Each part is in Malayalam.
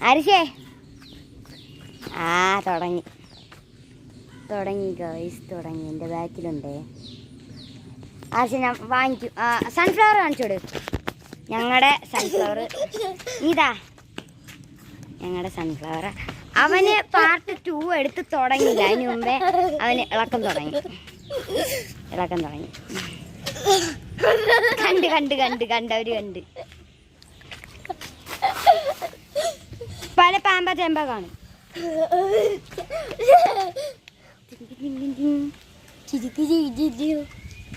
ആരിഷേ തുടങ്ങി ഗൈസ് തുടങ്ങി. എൻ്റെ ബാക്കിലുണ്ടേ. ആരിഷ ഞാൻ വാങ്ങിക്കും. സൺഫ്ലവർ കാണിച്ചോട്. ഞങ്ങളുടെ സൺഫ്ലവർ ഇതാ. ഞങ്ങളുടെ സൺഫ്ലവർ. അവന് പാർട്ട് 2 എടുത്ത് തുടങ്ങിയില്ല. അതിന് മുമ്പേ അവന് ഇളക്കം തുടങ്ങി. അവര് കണ്ട് പല പാമ്പ ചെമ്പ കാണും.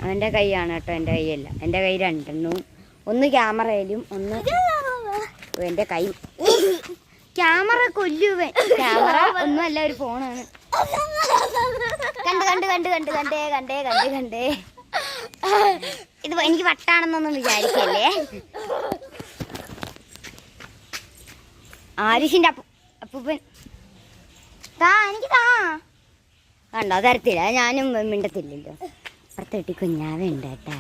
അവൻ്റെ കൈയാണ് കേട്ടോ, എൻ്റെ കൈയല്ല. എൻ്റെ കൈ രണ്ടെണ്ണവും. ഒന്ന് ക്യാമറയിലും ഒന്ന് എൻ്റെ കൈ. ക്യാമറ കൊല്ലുവൻ. ക്യാമറ ഒന്നുമല്ല, ഒരു ഫോണാണ്. കണ്ടേ. ഇത് എനിക്ക് വട്ടാണെന്നൊന്നും വിചാരിക്കല്ലേ. ആരിഷിന്റെ അപ്പൂപ്പൻ എനിക്ക് കണ്ടോ, തരത്തില്ല. ഞാനും മിണ്ടത്തില്ലല്ലോ. അപ്പുറത്തെ വീട്ടിൽ കുഞ്ഞാവുണ്ട് കേട്ടാ.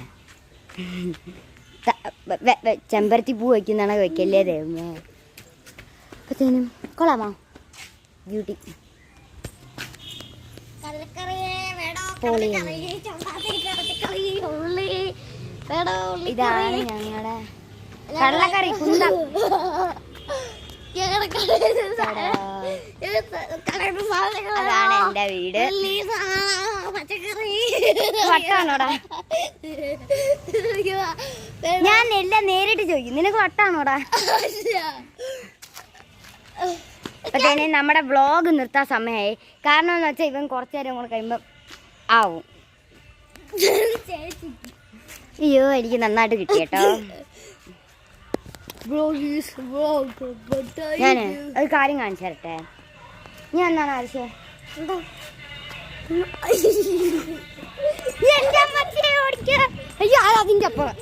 ചെമ്പരത്തി പൂ വയ്ക്കുന്നതാണ് വെക്കല്ലേ ദൈവമേ. അപ്പത്തേനും കൊള്ളാമോ ബ്യൂട്ടി. ഇതാണ് ഞങ്ങളുടെ കടലക്കറി കുന്തം. അതാണ് എന്റെ വീട്. വട്ടാണോടാ? ഞാൻ എല്ലാം നേരിട്ട് ചോദിക്കും. നിനക്ക് വട്ടാണോടാ? അപ്പത്തേനും നമ്മുടെ വ്ളോഗ് നിർത്താൻ സമയമായി. കാരണം എന്ന് വെച്ചാൽ ഇവൻ കുറച്ചു നേരം കൂടെ കഴിയുമ്പോ ആവും. അയ്യോ, എനിക്ക് നന്നായിട്ട് കിട്ടി കേട്ടോ. ഞാൻ ഒരു കാര്യം കാണിച്ചു തരട്ടെ. ഞാൻ എന്താണ് ആവശ്യം? അയ്യോ, അതിന്റെ അപ്പുറം